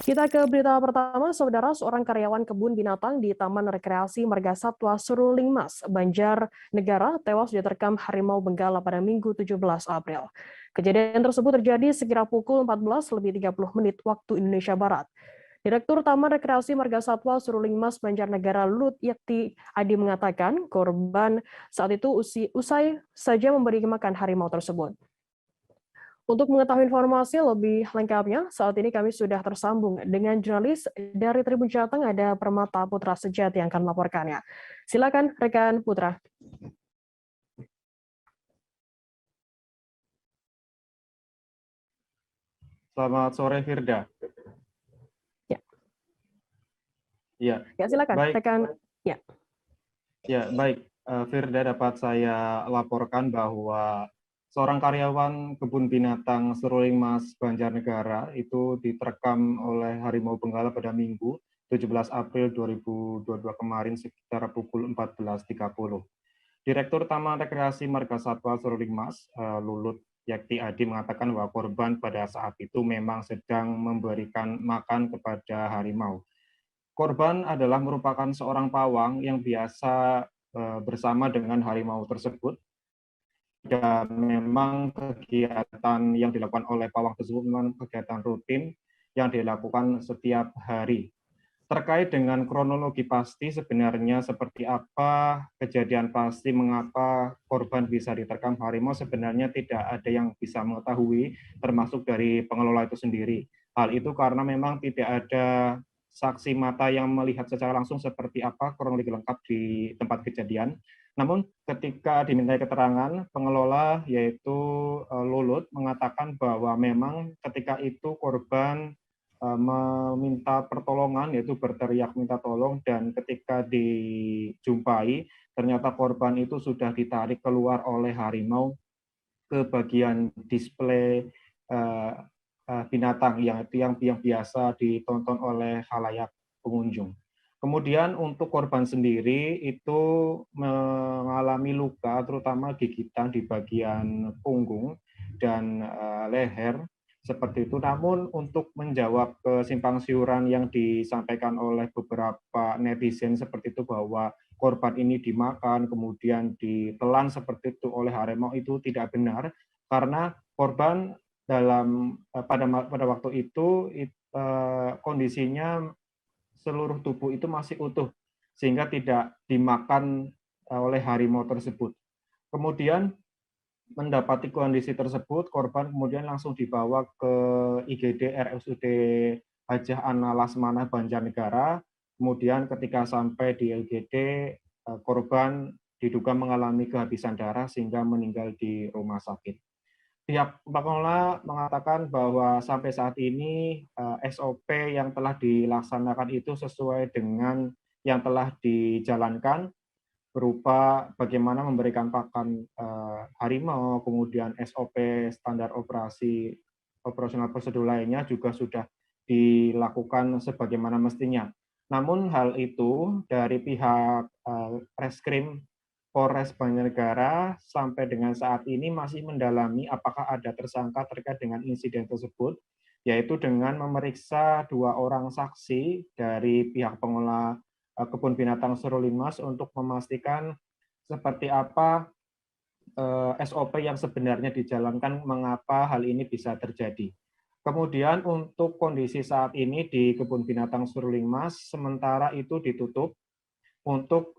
Kita ke berita pertama, saudara. Seorang karyawan kebun binatang di Taman Rekreasi Marga Satwa Seruling Mas, Banjarnegara, tewas diterkam harimau benggala pada Minggu 17 April. Kejadian tersebut terjadi sekira pukul 14:30 waktu Indonesia Barat. Direktur Taman Rekreasi Marga Satwa Seruling Mas Banjarnegara Lut Yakti Adi mengatakan korban saat itu usai saja memberi makan harimau tersebut. Untuk mengetahui informasi lebih lengkapnya, saat ini kami sudah tersambung dengan jurnalis dari Tribun Jateng, ada Permata Putra Sejati yang akan melaporkannya. Silakan rekan Putra. Selamat sore, Firda. Ya, Ya, silakan baik. rekan. Baik. Firda, dapat saya laporkan bahwa seorang karyawan kebun binatang Seruling Mas Banjarnegara itu diterkam oleh harimau benggala pada Minggu 17 April 2022 kemarin sekitar pukul 14.30. Direktur Taman Rekreasi Marga Satwa Seruling Mas, Lulut Yakti Adi mengatakan bahwa korban pada saat itu memang sedang memberikan makan kepada harimau. Korban adalah merupakan seorang pawang yang biasa bersama dengan harimau tersebut. Dan memang kegiatan yang dilakukan oleh pawang tersebut memang kegiatan rutin yang dilakukan setiap hari. Terkait dengan kronologi pasti sebenarnya seperti apa kejadian pasti mengapa korban bisa diterkam harimau, sebenarnya tidak ada yang bisa mengetahui termasuk dari pengelola itu sendiri. Hal itu karena memang tidak ada saksi mata yang melihat secara langsung seperti apa kronologi lengkap di tempat kejadian. Namun ketika dimintai keterangan, pengelola yaitu Lulut mengatakan bahwa memang ketika itu korban meminta pertolongan, yaitu berteriak minta tolong, dan ketika dijumpai ternyata korban itu sudah ditarik keluar oleh harimau ke bagian display binatang yang biasa ditonton oleh khalayak pengunjung. Kemudian untuk korban sendiri itu mengalami luka terutama gigitan di bagian punggung dan leher seperti itu. Namun untuk menjawab kesimpang siuran yang disampaikan oleh beberapa netizen seperti itu bahwa korban ini dimakan kemudian ditelan seperti itu oleh harimau, itu tidak benar karena korban pada waktu itu kondisinya seluruh tubuh itu masih utuh sehingga tidak dimakan oleh harimau tersebut. Kemudian mendapati kondisi tersebut, korban kemudian langsung dibawa ke IGD RSUD Hajah Ana Lasmanah Banjarnegara. Kemudian ketika sampai di IGD, korban diduga mengalami kehabisan darah sehingga meninggal di rumah sakit. Pihak pengelola mengatakan bahwa sampai saat ini SOP yang telah dilaksanakan itu sesuai dengan yang telah dijalankan, berupa bagaimana memberikan pakan harimau, kemudian SOP standar operasional prosedur lainnya juga sudah dilakukan sebagaimana mestinya. Namun hal itu dari pihak Reskrim Polres Banjarnegara sampai dengan saat ini masih mendalami apakah ada tersangka terkait dengan insiden tersebut, yaitu dengan memeriksa 2 orang saksi dari pihak pengelola Kebun Binatang Seruling Mas untuk memastikan seperti apa SOP yang sebenarnya dijalankan, mengapa hal ini bisa terjadi. Kemudian untuk kondisi saat ini di Kebun Binatang Seruling Mas, sementara itu ditutup untuk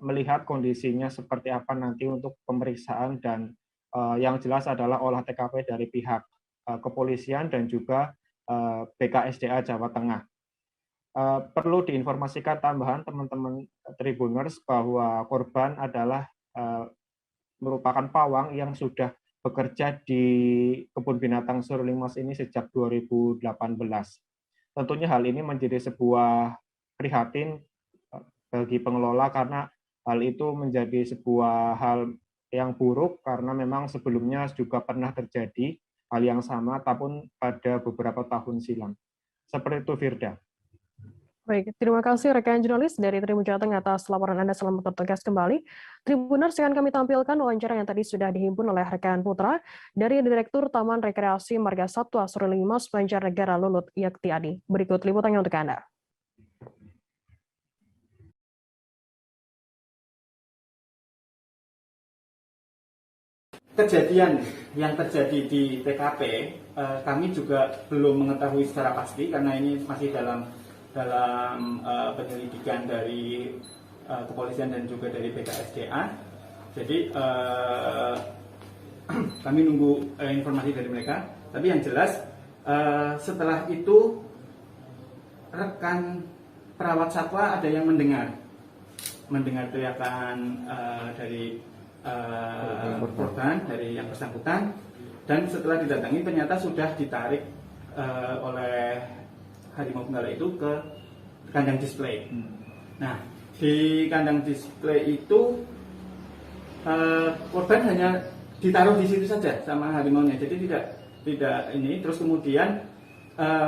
melihat kondisinya seperti apa nanti untuk pemeriksaan, dan yang jelas adalah olah TKP dari pihak kepolisian dan juga BKSDA Jawa Tengah. Perlu diinformasikan tambahan teman-teman Tribuners bahwa korban adalah merupakan pawang yang sudah bekerja di Kebun Binatang Seruling Mas ini sejak 2018. Tentunya hal ini menjadi sebuah prihatin bagi pengelola karena hal itu menjadi sebuah hal yang buruk karena memang sebelumnya juga pernah terjadi hal yang sama, tapi pada beberapa tahun silam. Seperti itu, Firda. Baik, terima kasih rekan jurnalis dari Tribun Jawa Tengah atas laporan Anda. Selamat bertugas kembali. Tribuners, akan kami tampilkan wawancara yang tadi sudah dihimpun oleh rekan Putra dari Direktur Taman Rekreasi Marga Satwa Seruling Mas Banjarnegara Lulut Yaktiadi. Berikut liputannya untuk Anda. Kejadian yang terjadi di TKP, kami juga belum mengetahui secara pasti karena ini masih dalam penyelidikan dari kepolisian dan juga dari BKSDA. Jadi kami nunggu informasi dari mereka. Tapi yang jelas setelah itu rekan perawat satwa ada yang mendengar teriakan dari korban, dari yang bersangkutan, dan setelah didatangi ternyata sudah ditarik oleh harimau benggala itu ke kandang display. Nah, di kandang display itu korban hanya ditaruh di situ saja sama harimaunya, jadi tidak ini. Terus kemudian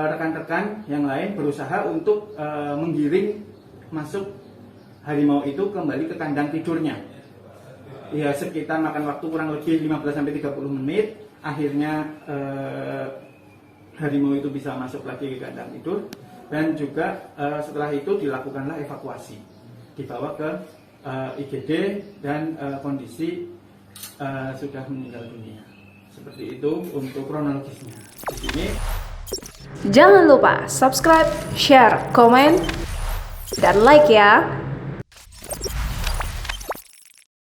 rekan-rekan yang lain berusaha untuk menggiring masuk harimau itu kembali ke kandang tidurnya. Ya, sekitar makan waktu kurang lebih 15-30 menit. Akhirnya harimau itu bisa masuk lagi ke kandang tidur. Dan juga setelah itu dilakukanlah evakuasi, dibawa ke IGD dan kondisi sudah meninggal dunia. Seperti itu untuk kronologisnya. Di sini. Jangan lupa subscribe, share, komen, dan like ya.